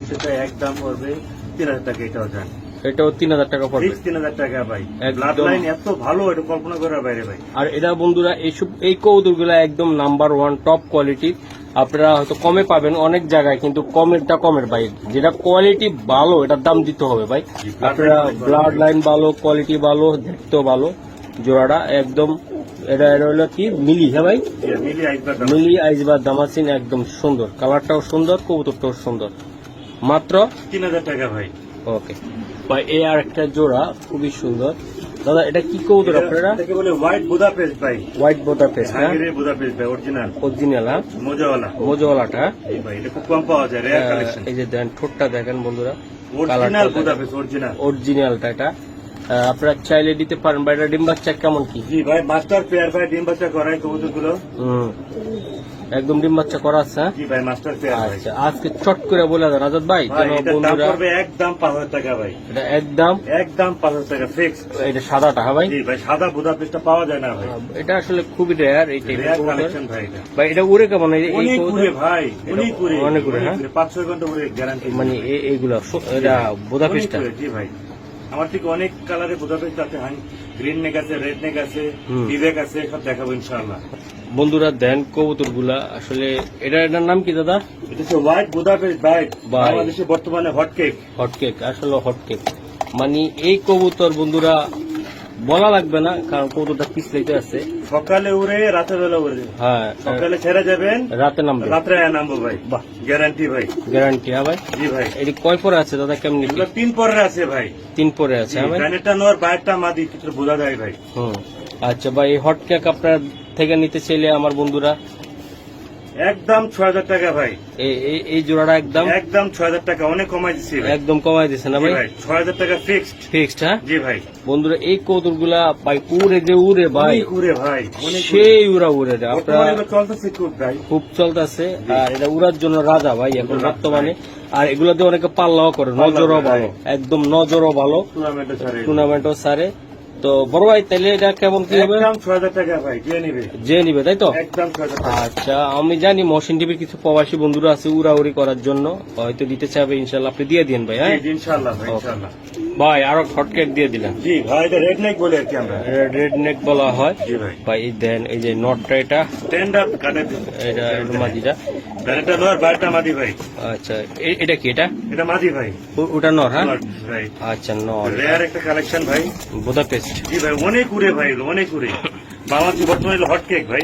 সেটা একদম পড়বে 3000 টাকা। এটাও জান, এটাও 3000 টাকা পড়বে। 3000 টাকা ভাই। একদম। ব্লাড লাইন এত ভালো, এটা কল্পনা করার বাইরে ভাই। আর এটা বন্ধুরা এই কবুতরগুলা একদম নাম্বার 1 টপ কোয়ালিটি। আপনারা হয়তো কমে পাবেন অনেক জায়গায়, কিন্তু কমেরটা কমের ভাই। যেটা কোয়ালিটি ভালো এটার দাম দিতে হবে ভাই। আপনারা ব্লাড লাইন ভালো, কোয়ালিটি ভালো, দেখতেও ভালো। জোড়াটা একদম এটা হলো কি মিলি, হ্যাঁ ভাই, মিলি আইজবার দামাসিন, একদম সুন্দর, কালারটাও সুন্দর, কবুতরটাও সুন্দর। মাত্র 3000 টাকা ভাই। ওকে ভাই, এই আর একটা জোড়া খুবই সুন্দর। দাদা এটা কি কবুতর আপনারা? এটাকে বলে হোয়াইট বুদাপেস্ট ভাই। হোয়াইট বুদাপেস্ট, হ্যাঁ, হাঙ্গেরির বুদাপেস্ট ভাই, অরিজিনাল। অরিজিনাল, হ্যাঁ, মোজাওয়ালাটা। এই ভাই এটা খুব কম পাওয়া যায়, রেয়ার কালেকশন। এই যে দেন ঠোঁটটা দেখেন বন্ধুরা, অরিজিনাল বুদাপেস্ট, অরিজিনালটা এটা আপনারা চাইলে দিতে পারেন ভাই। এটা ডিম বাচ্চা কেমন কি? জি ভাই, মাস্টার পেয়ার ভাই, ডিম বাচ্চা করাই কবুতরগুলো। একদম ডিম বাচ্চা করা আছে, হ্যাঁ? জি ভাই, মাস্টার পেয়ার ভাই। আচ্ছা, আজকে চট করে বলে দেন আজাদ ভাই, ভাই যেন এটা দাম বন্ধুরা। পড়বে একদম 5000 টাকা ভাই। এটা একদম 5000 টাকা ফিক্স। এটা সাদাটা, হ্যাঁ ভাই? জি ভাই, সাদা বুদাপেস্টটা পাওয়া যায় না ভাই। এটা আসলে খুবই রেয়ার এই টাইপের রেয়ার কবুতর কালেকশন ভাই এটা। ভাই। এটা উড়ে কেমন? এই অনেক কবুতর? উড়ে ভাই, অনেক উড়ে, অনেক উড়ে, হ্যাঁ? 5-6 ঘন্টা উড়ে গ্যারান্টি। মানে এইগুলা এটা বুদাপেস্টটা। অনেক উড়ে, জি ভাই। আমার ঠিক অনেক কালারে বুদাপেস্ট আছে, গ্রিন নেক আছে, রেড নেক আছে, বিবেক আছে, সব দেখাবো ইনশাআল্লাহ। বন্ধুরা দেন কবুতর গুলা আসলে এটার নাম কি দাদা? এটা হচ্ছে হোয়াইট বুদাপেস্ট ভাই, বাংলাদেশে বর্তমানে হটকেক। হটকেক, আসলে হটকেক। মানে এই কবুতর বন্ধুরা বলা লাগবে না, কারণ কবুতরটা পিছলেতে আছে। সকালে উড়ে, রাতের বেলা উড়ে। হ্যাঁ, সকালে ছেড়ে যাবেন, রাতে নামবে, রাত্রে নামবো ভাই। বাহ, গ্যারান্টি ভাই, গ্যারান্টি, হ্যাঁ ভাই? জি ভাই। এটি কয় পরে আছে দাদা, কেমনি? 3 পরের আছে ভাই। 3 পরে আছে, হ্যাঁ ভাই? ডানেরটা নর, বাইরটা মাদি, কিছু বোঝা যায় ভাই। আচ্ছা ভাই, এই হটকেক আপনার থেকে নিতে চাইলে আমার বন্ধুরা একদম 6000 টাকা ভাই। এই জোড়াটা একদম 6000 টাকা, অনেক কমাই দিচ্ছি ভাই। একদম কমাই দিচ্ছে না ভাই? 6000 টাকা ফিক্সড। ফিক্সড, হ্যাঁ জি ভাই। বন্ধুরা এই কবুতর গুলা ভাই উড়ে যে উড়ে ভাই, উড়ে ভাই, সেই উড়া উড়ে রে। আপনারা চলতেছে খুব ভাই, খুব চলতেছে। আর এটা উড়ার জন্য রাজা ভাই এখন বর্তমানে। আর এগুলাতে অনেকে পাল্লাও করে, নজরও ভালো, একদম নজরও ভালো, টুর্নামেন্টও সারে। তো বড় ভাই তাহলে এটা কেমন কি হবে? 6000 টাকা ভাই, যে নিবে তাই তো? একদম 6000 টাকা। আচ্ছা, আমি জানি মহসিন টিভির কিছু প্রবাসী বন্ধুরা আছে উড়াউড়ি করার জন্য, হয়তো দিতে চাইবে, ইনশাল্লাহ আপনি দিয়ে দিন ভাই। হ্যাঁ ইনশাআল্লাহ ভাই, ইনশাআল্লাহ ভাই। আরো হটকেক দিয়ে দিলেন। জি ভাই, এটা রেড নেক বলে আর কি আমরা, রেড নেক বলা হয়। জি ভাই। ভাই দেন এই যে নটটা, এটা টেন্ডার কাটে, এটা মাদিটা, এটা নর, বাইরটা মাদি ভাই। আচ্ছা, এটা কি? এটা মাদি ভাই, ওটা নর, হ্যাঁ ভাই। আচ্ছা, নর, রেয়ার একটা কালেকশন ভাই, বুদাপেস্ট। জি ভাই, অনেক উড়ে ভাই, অনেক উড়ে। বাংলাদেশে বর্তমানে হটকেক ভাই,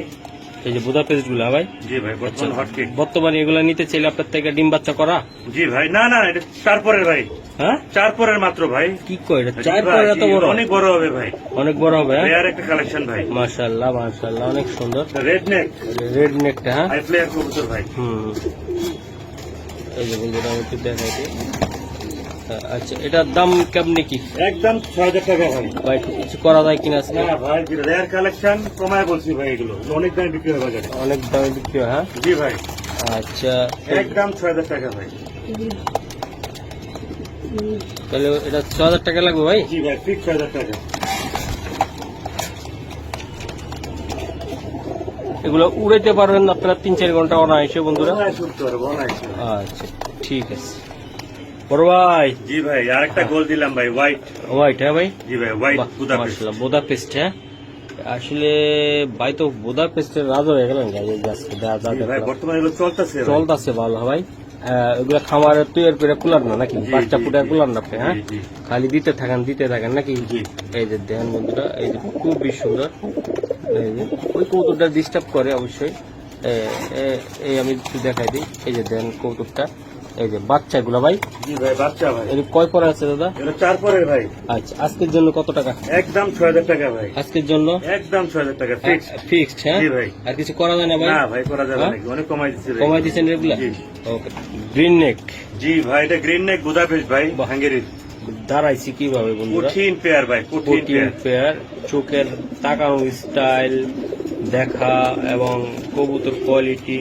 এই যে বুদাপেস্ট গুলা ভাই। জি ভাই, বর্তমানে হটকেক। বর্তমানে এগুলা নিতে চাইলে আপনার থেকে ডিম বাচ্চা করা? জি ভাই, না না, এটা 4 পরের ভাই। হ্যাঁ, 4 পরের মাত্র ভাই। কি কয় এটা 4 পরের? এত বড়? অনেক বড় হবে ভাই, অনেক বড় হবে। রেয়ার একটা কালেকশন ভাই, মাশাআল্লাহ মাশাআল্লাহ, অনেক সুন্দর। রেড নেক, রেড নেকটা, হ্যাঁ, হাই ফ্লেয়ার কবুতর ভাই। এই যে বন্ধুরা আমি একটু দেখাই দিই। আচ্ছা, এটার দাম কেমনি কি? একদম 6000 টাকা ভাই। ভাই কিছু করা যায় কিনা আজকে? না ভাই, রেয়ার কালেকশন, কমায় বলছি ভাই, এগুলো অনেক দামে বিক্রি হয় বাজারে। অনেক দামে বিক্রি হয়, হ্যাঁ? জি ভাই। আচ্ছা, একদম 6000 টাকা ভাই। তাহলে এটা 6000 টাকা লাগবে ভাই? জি ভাই, ফিক্স 6000 টাকা। এগুলো উড়াইতে পারবেন আপনারা 3-4 ঘন্টা অনায়াসে বন্ধুরা। আচ্ছা, ঠিক আছে বড় ভাই। জি ভাই, আরেকটা গোল দিলাম ভাই, হোয়াইট। হোয়াইট, হ্যাঁ ভাই? জি ভাই, হোয়াইট বুদাপেস্ট। বুদাপেস্ট, হ্যাঁ। আসলে ভাই তো বুদাপেস্টের রাজা হয়ে গেলেন ভাই, বর্তমানে এগুলো চলতেছে ভালো ভাই। এগুলো খামারে তৈরি করে কুলার না নাকি? বাচ্চা ফুটে কুলার না আপনি? হ্যাঁ, খালি দিতে থাকেন নাকি? এই যে দেখেন বন্ধুরা, এই যে খুবই সুন্দর। এই যে ওই কৌতুকটা ডিস্টার্ব করে অবশ্যই। এই আমি একটু দেখাই দিই। এই যে দেখেন কৌতুকটা, এই যে বাচ্চাগুলো ভাই। জি ভাই, বাচ্চা ভাই। এর কয় পরে আছে দাদা? এটা 4 পরের ভাই। আচ্ছা, আজকের জন্য কত টাকা? একদম 6000 টাকা ভাই। আজকের জন্য একদম 6000 টাকা ফিক্সড। হ্যাঁ জি ভাই। আর কিছু করা যায় না ভাই? না ভাই, করা যাবে না, অনেক কমাই দিচ্ছি ভাই। কমাই দিচ্ছেন রেগুলার? ওকে। গ্রিন নেক, জি ভাই, এটা গ্রিন নেক বুদাপেস্ট ভাই, হাঙ্গেরির। দাঁড়াইছি কিভাবে বন্ধুরা? কঠিন পেয়ার ভাই, কঠিন পেয়ার। চোখের তাকানো স্টাইল দেখা এবং কবুতর কোয়ালিটি